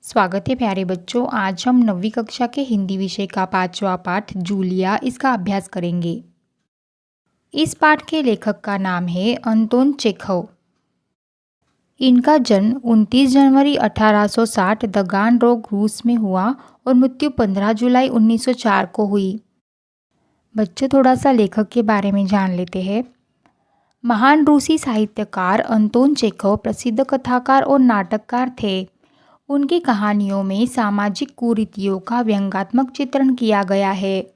स्वागत है प्यारे बच्चों। आज हम 9वीं कक्षा के हिंदी विषय का 5वां पाठ जूलिया इसका अभ्यास करेंगे। इस पाठ के लेखक का नाम है अंतोन चेखव। इनका जन्म 29 जनवरी 1860 तागानरोग रूस में हुआ और मृत्यु 15 जुलाई 1904 को हुई। बच्चों, थोड़ा सा लेखक के बारे में जान लेते हैं। महान रूसी साहित्यकार अंतोन चेखव प्रसिद्ध कथाकार और नाटककार थे। उनकी कहानियों में सामाजिक कुरीतियों का व्यंग्यात्मक चित्रण किया गया है।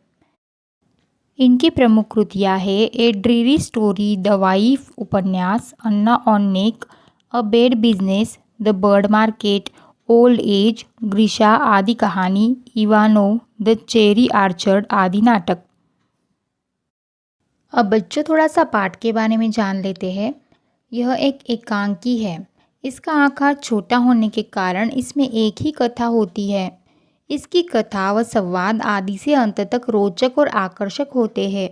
इनकी प्रमुख कृतियाँ हैं a dreary story, the wife उपन्यास, Anna on neck, a bad business, the bird market, old age, Grisha आदि कहानी, इवानोव, द चेरी आर्चर्ड आदि नाटक। अब बच्चों, थोड़ा सा पाठ के बारे में जान लेते हैं। यह एक एकांकी है। इसका आकार छोटा होने के कारण इसमें एक ही कथा होती है। इसकी कथा व संवाद आदि से अंत तक रोचक और आकर्षक होते हैं।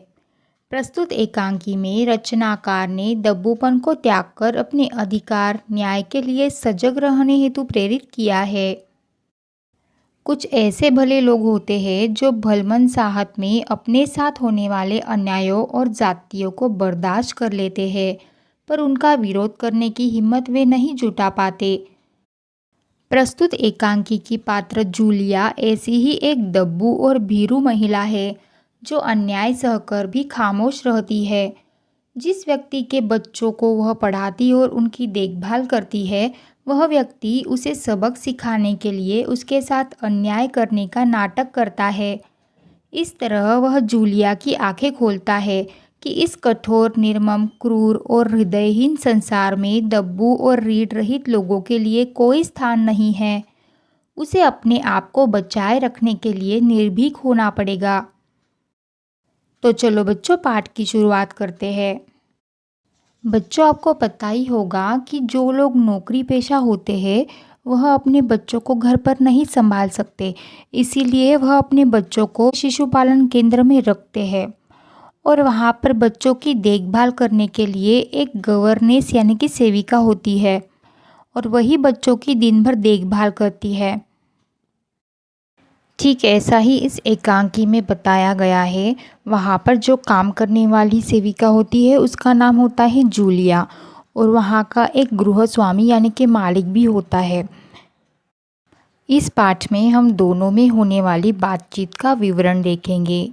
प्रस्तुत एकांकी में रचनाकार ने दब्बूपन को त्याग कर अपने अधिकार न्याय के लिए सजग रहने हेतु प्रेरित किया है। कुछ ऐसे भले लोग होते हैं जो भलमनसाहत में अपने साथ होने वाले अन्यायों और जातियों को बर्दाश्त कर लेते हैं, पर उनका विरोध करने की हिम्मत वे नहीं जुटा पाते। प्रस्तुत एकांकी की पात्र जूलिया ऐसी ही एक दब्बू और भीरू महिला है जो अन्याय सहकर भी खामोश रहती है। जिस व्यक्ति के बच्चों को वह पढ़ाती और उनकी देखभाल करती है, वह व्यक्ति उसे सबक सिखाने के लिए उसके साथ अन्याय करने का नाटक करता है। इस तरह वह जूलिया की आंखें खोलता है कि इस कठोर, निर्मम, क्रूर और हृदयहीन संसार में दब्बू और रीढ़ रहित लोगों के लिए कोई स्थान नहीं है। उसे अपने आप को बचाए रखने के लिए निर्भीक होना पड़ेगा। तो चलो बच्चों, पाठ की शुरुआत करते हैं। बच्चों, आपको पता ही होगा कि जो लोग नौकरी पेशा होते हैं वह अपने बच्चों को घर पर नहीं संभाल सकते, इसीलिए वह अपने बच्चों को शिशु पालन केंद्र में रखते हैं और वहाँ पर बच्चों की देखभाल करने के लिए एक गवर्नेस यानी कि सेविका होती है और वही बच्चों की दिन भर देखभाल करती है। ठीक ऐसा ही इस एकांकी में बताया गया है। वहाँ पर जो काम करने वाली सेविका होती है उसका नाम होता है जूलिया और वहाँ का एक गृह स्वामी यानी कि मालिक भी होता है। इस पाठ में हम दोनों में होने वाली बातचीत का विवरण देखेंगे।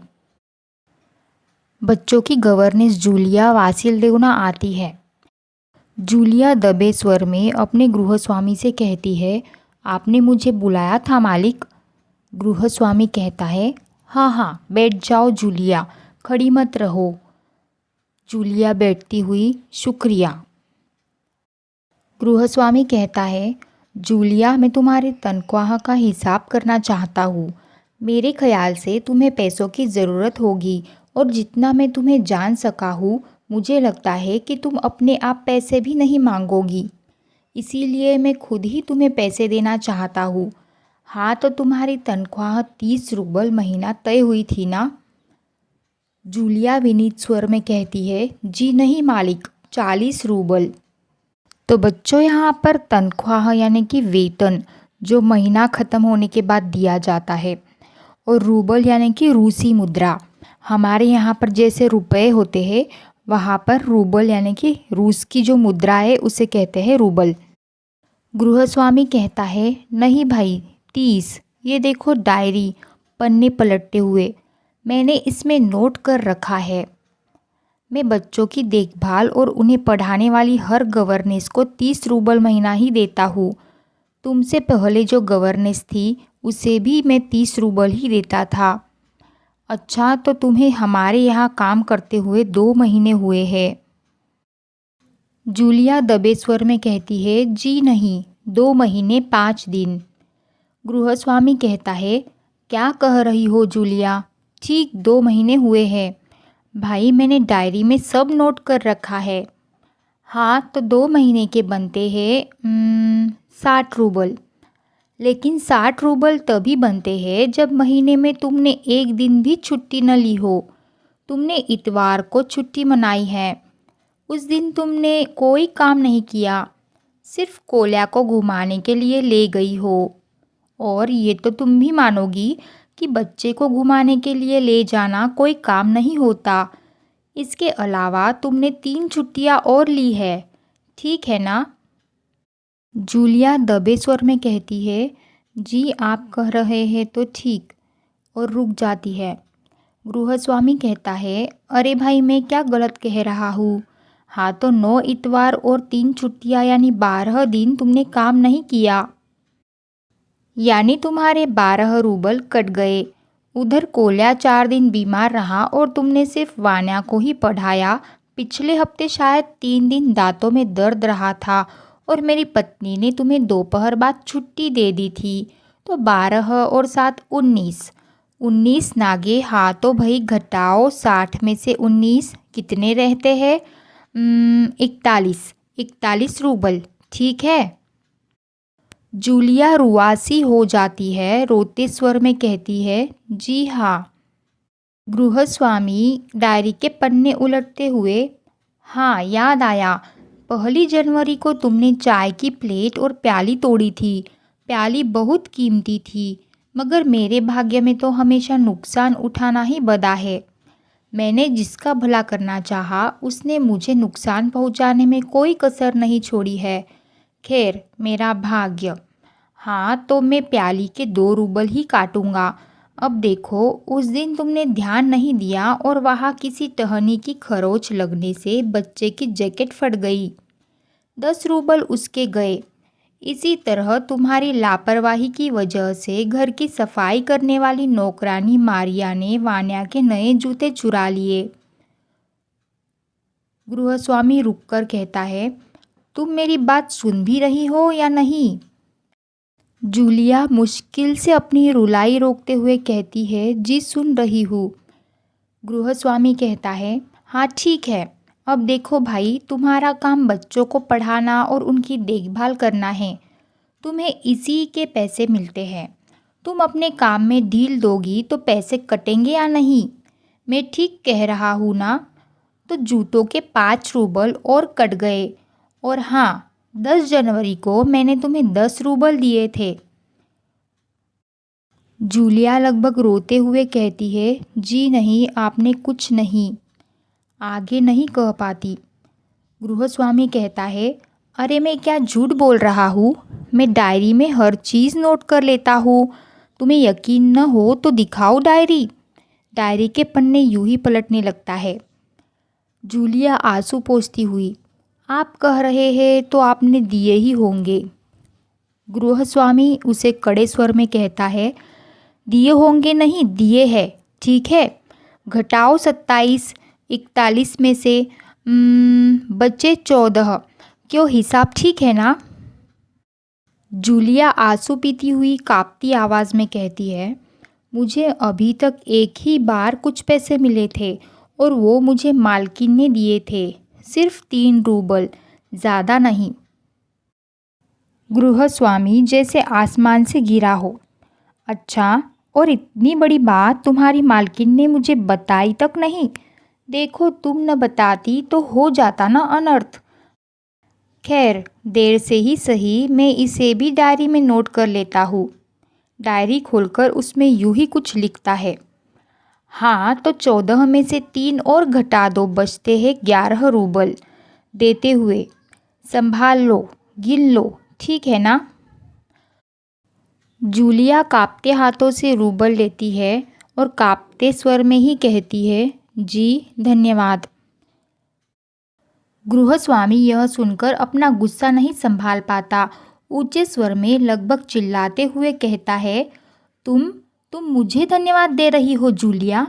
बच्चों की गवर्नेस जूलिया वासिलदेवना आती है। जूलिया दबे स्वर में अपने गृहस्वामी से कहती है, आपने मुझे बुलाया था मालिक? गृहस्वामी कहता है, हाँ हाँ, बैठ जाओ जूलिया, खड़ी मत रहो। जूलिया बैठती हुई, शुक्रिया। गृहस्वामी कहता है, जूलिया, मैं तुम्हारे तनख्वाह का हिसाब करना चाहता हूँ। मेरे ख्याल से तुम्हें पैसों की ज़रूरत होगी और जितना मैं तुम्हें जान सका हूँ, मुझे लगता है कि तुम अपने आप पैसे भी नहीं मांगोगी। इसीलिए मैं खुद ही तुम्हें पैसे देना चाहता हूँ। हाँ, तो तुम्हारी तनख्वाह 30 रूबल महीना तय हुई थी ना? जूलिया विनीत स्वर में कहती है, जी नहीं मालिक, 40 रूबल। तो बच्चों, यहाँ पर तनख्वाह यानी कि वेतन जो महीना ख़त्म होने के बाद दिया जाता है, और रूबल यानी कि रूसी मुद्रा। हमारे यहाँ पर जैसे रुपए होते हैं, वहाँ पर रूबल यानी कि रूस की जो मुद्रा है उसे कहते हैं रूबल। गृहस्वामी कहता है, नहीं भाई, 30। ये देखो डायरी, पन्ने पलटते हुए, मैंने इसमें नोट कर रखा है। मैं बच्चों की देखभाल और उन्हें पढ़ाने वाली हर गवर्नेस को 30 रूबल महीना ही देता हूँ। तुमसे पहले जो गवर्नेस थी उसे भी मैं 30 रूबल ही देता था। अच्छा, तो तुम्हें हमारे यहाँ काम करते हुए 2 महीने हुए हैं। जूलिया दबे स्वर में कहती है, जी नहीं, 2 महीने 5 दिन। गृहस्वामी कहता है, क्या कह रही हो जूलिया? ठीक 2 महीने हुए हैं भाई, मैंने डायरी में सब नोट कर रखा है। हाँ, तो 2 महीने के बनते हैं 60 रूबल। लेकिन 60 रूबल तभी बनते हैं जब महीने में तुमने एक दिन भी छुट्टी न ली हो। तुमने इतवार को छुट्टी मनाई है। उस दिन तुमने कोई काम नहीं किया, सिर्फ कोल्या को घुमाने के लिए ले गई हो। और ये तो तुम भी मानोगी कि बच्चे को घुमाने के लिए ले जाना कोई काम नहीं होता। इसके अलावा तुमने 3 छुट्टियाँ और ली है, ठीक है ना? जूलिया दबे स्वर में कहती है, जी आप कह रहे हैं तो ठीक, और रुक जाती है। गृहस्वामी कहता है, अरे भाई मैं क्या गलत कह रहा हूँ? हाँ तो 9 इतवार और 3 छुट्टियाँ यानी 12 दिन तुमने काम नहीं किया, यानी तुम्हारे 12 रूबल कट गए। उधर कोल्या 4 दिन बीमार रहा और तुमने सिर्फ वान्या को ही पढ़ाया। पिछले हफ्ते शायद 3 दिन दांतों में दर्द रहा था और मेरी पत्नी ने तुम्हें दोपहर बाद छुट्टी दे दी थी। तो 12 और 7 19, 19 नागे। हाँ तो भाई घटाओ, 60 में से 19 कितने रहते हैं? 41 रूबल, ठीक है। जूलिया रुआसी हो जाती है, रोते स्वर में कहती है, जी हाँ। गृहस्वामी डायरी के पन्ने उलटते हुए, हाँ याद आया, 1 जनवरी को तुमने चाय की प्लेट और प्याली तोड़ी थी। प्याली बहुत कीमती थी, मगर मेरे भाग्य में तो हमेशा नुकसान उठाना ही बदा है। मैंने जिसका भला करना चाहा उसने मुझे नुकसान पहुंचाने में कोई कसर नहीं छोड़ी है। खैर मेरा भाग्य। हाँ तो मैं प्याली के 2 रूबल ही काटूंगा। अब देखो, उस दिन तुमने ध्यान नहीं दिया और वहाँ किसी टहनी की खरोच लगने से बच्चे की जैकेट फट गई, 10 रूबल उसके गए। इसी तरह तुम्हारी लापरवाही की वजह से घर की सफाई करने वाली नौकरानी मारिया ने वान्या के नए जूते चुरा लिए। गृहस्वामी रुककर कहता है, तुम मेरी बात सुन भी रही हो या नहीं? जूलिया मुश्किल से अपनी रुलाई रोकते हुए कहती है, जी सुन रही हूँ। गृहस्वामी कहता है, हाँ ठीक है। अब देखो भाई, तुम्हारा काम बच्चों को पढ़ाना और उनकी देखभाल करना है। तुम्हें इसी के पैसे मिलते हैं। तुम अपने काम में ढील दोगी तो पैसे कटेंगे या नहीं? मैं ठीक कह रहा हूँ ना? तो जूतों के 5 रूबल और कट गए। और हाँ, 10 जनवरी को मैंने तुम्हें 10 रूबल दिए थे। जूलिया लगभग रोते हुए कहती है, जी नहीं, आपने कुछ नहीं। आगे नहीं कह पाती। गृहस्वामी कहता है, अरे मैं क्या झूठ बोल रहा हूँ? मैं डायरी में हर चीज़ नोट कर लेता हूँ। तुम्हें यकीन न हो तो दिखाओ डायरी। डायरी के पन्ने यूं ही पलटने लगता है। जूलिया आंसू पोंछती हुई, आप कह रहे हैं तो आपने दिए ही होंगे। गृहस्वामी उसे कड़े स्वर में कहता है, दिए होंगे नहीं, दिए है, ठीक है। घटाओ 27, 41 में से बचे 14। क्यों, हिसाब ठीक है ना? जूलिया आंसू पीती हुई कांपती आवाज़ में कहती है, मुझे अभी तक एक ही बार कुछ पैसे मिले थे और वो मुझे मालकिन ने दिए थे, सिर्फ 3 रूबल, ज़्यादा नहीं। गृहस्वामी जैसे आसमान से गिरा हो, अच्छा, और इतनी बड़ी बात तुम्हारी मालकिन ने मुझे बताई तक नहीं? देखो, तुम न बताती तो हो जाता ना अनर्थ। खैर, देर से ही सही, मैं इसे भी डायरी में नोट कर लेता हूँ। डायरी खोलकर उसमें यूं ही कुछ लिखता है, हाँ तो 14 में से 3 और घटा दो, बचते हैं 11 रूबल। देते हुए, संभाल लो, गिन लो, ठीक है ना? जूलिया कांपते हाथों से रूबल लेती है और कांपते स्वर में ही कहती है, जी धन्यवाद। गृहस्वामी यह सुनकर अपना गुस्सा नहीं संभाल पाता। ऊंचे स्वर में लगभग चिल्लाते हुए कहता है, तुम मुझे धन्यवाद दे रही हो जूलिया,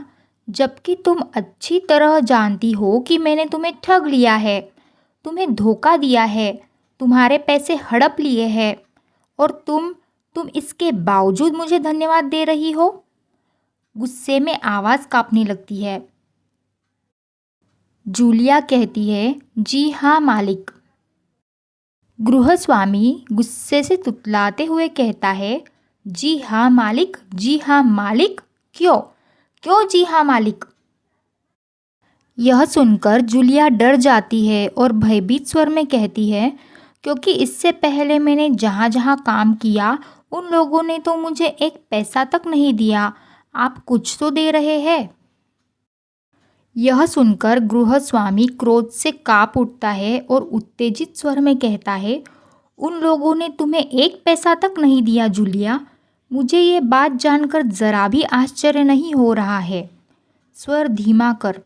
जबकि तुम अच्छी तरह जानती हो कि मैंने तुम्हें ठग लिया है, तुम्हें धोखा दिया है, तुम्हारे पैसे हड़प लिए हैं, और तुम इसके बावजूद मुझे धन्यवाद दे रही हो। गुस्से में आवाज़ कांपने लगती है। जूलिया कहती है, जी हाँ मालिक। गृहस्वामी गुस्से से तुतलाते हुए कहता है, जी हाँ मालिक, जी हाँ मालिक, क्यों क्यों जी हाँ मालिक? यह सुनकर जूलिया डर जाती है और भयभीत स्वर में कहती है, क्योंकि इससे पहले मैंने जहाँ जहाँ काम किया उन लोगों ने तो मुझे एक पैसा तक नहीं दिया, आप कुछ तो दे रहे हैं। यह सुनकर गृहस्वामी क्रोध से काँप उठता है और उत्तेजित स्वर में कहता है, उन लोगों ने तुम्हें एक पैसा तक नहीं दिया जूलिया। मुझे ये बात जानकर जरा भी आश्चर्य नहीं हो रहा है। स्वर धीमा कर।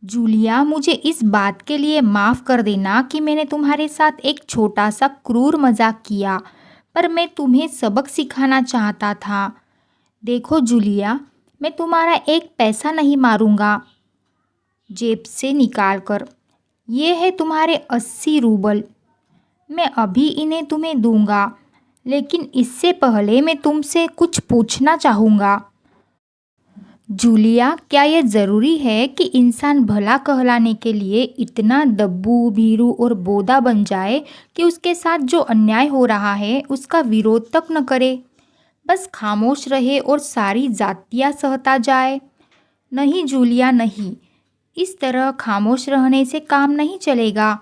जूलिया, मुझे इस बात के लिए माफ़ कर देना कि मैंने तुम्हारे साथ एक छोटा सा क्रूर मजाक किया, पर मैं तुम्हें सबक सिखाना चाहता था। देखो जूलिया, मैं तुम्हारा एक पैसा नहीं मारूंगा। जेब से निकाल कर, ये है तुम्हारे 80 रूबल। मैं अभी इन्हें तुम्हें दूंगा, लेकिन इससे पहले मैं तुमसे कुछ पूछना चाहूँगा। जूलिया, क्या यह ज़रूरी है कि इंसान भला कहलाने के लिए इतना दब्बू, भीरू और बोदा बन जाए कि उसके साथ जो अन्याय हो रहा है उसका विरोध तक न करे, बस खामोश रहे और सारी जातियाँ सहता जाए? नहीं जूलिया, नहीं। इस तरह खामोश रहने से काम नहीं चलेगा।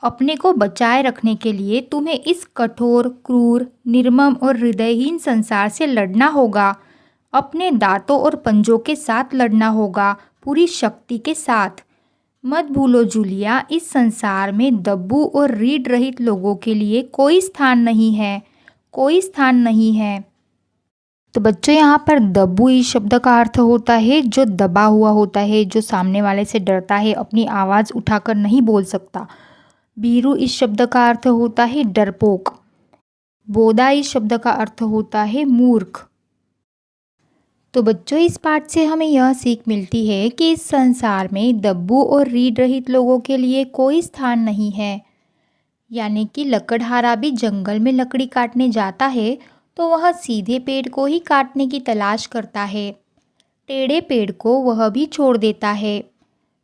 अपने को बचाए रखने के लिए तुम्हें इस कठोर, क्रूर, निर्मम और हृदयहीन संसार से लड़ना होगा। अपने दांतों और पंजों के साथ लड़ना होगा, पूरी शक्ति के साथ। मत भूलो जूलिया, इस संसार में दब्बू और रीढ़ रहित लोगों के लिए कोई स्थान नहीं है, कोई स्थान नहीं है। तो बच्चों, यहाँ पर दब्बू इस शब्द का अर्थ होता है जो दबा हुआ होता है, जो सामने वाले से डरता है, अपनी आवाज़ उठाकर नहीं बोल सकता। भीरू इस शब्द का अर्थ होता है डरपोक। बोदा इस शब्द का अर्थ होता है मूर्ख। तो बच्चों, इस पाठ से हमें यह सीख मिलती है कि इस संसार में दब्बू और रीढ़ रहित लोगों के लिए कोई स्थान नहीं है। यानी कि लकड़हारा भी जंगल में लकड़ी काटने जाता है तो वह सीधे पेड़ को ही काटने की तलाश करता है, टेढ़े पेड़ को वह भी छोड़ देता है।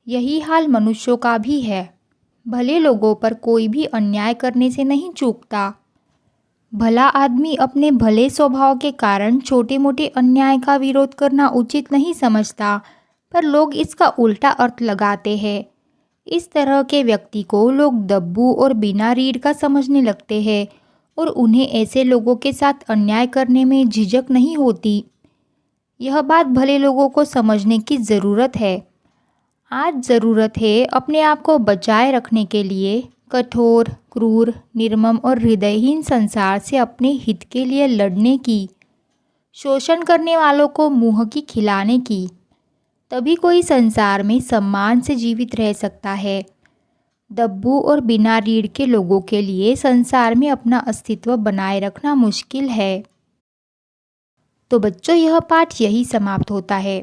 यही हाल मनुष्यों का भी है। भले लोगों पर कोई भी अन्याय करने से नहीं चूकता। भला आदमी अपने भले स्वभाव के कारण छोटे मोटे अन्याय का विरोध करना उचित नहीं समझता, पर लोग इसका उल्टा अर्थ लगाते हैं। इस तरह के व्यक्ति को लोग दब्बू और बिना रीढ़ का समझने लगते हैं और उन्हें ऐसे लोगों के साथ अन्याय करने में झिझक नहीं होती। यह बात भले लोगों को समझने की ज़रूरत है। आज ज़रूरत है अपने आप को बचाए रखने के लिए कठोर, क्रूर, निर्मम और हृदयहीन संसार से अपने हित के लिए लड़ने की, शोषण करने वालों को मुँह की खिलाने की। तभी कोई संसार में सम्मान से जीवित रह सकता है। दब्बू और बिना रीढ़ के लोगों के लिए संसार में अपना अस्तित्व बनाए रखना मुश्किल है। तो बच्चों, यह पाठ यही समाप्त होता है।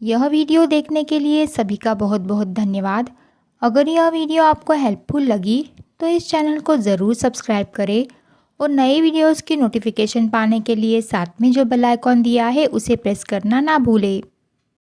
यह वीडियो देखने के लिए सभी का बहुत बहुत धन्यवाद। अगर यह वीडियो आपको हेल्पफुल लगी तो इस चैनल को ज़रूर सब्सक्राइब करें और नए वीडियोस की नोटिफिकेशन पाने के लिए साथ में जो बेल आइकॉन दिया है उसे प्रेस करना ना भूलें।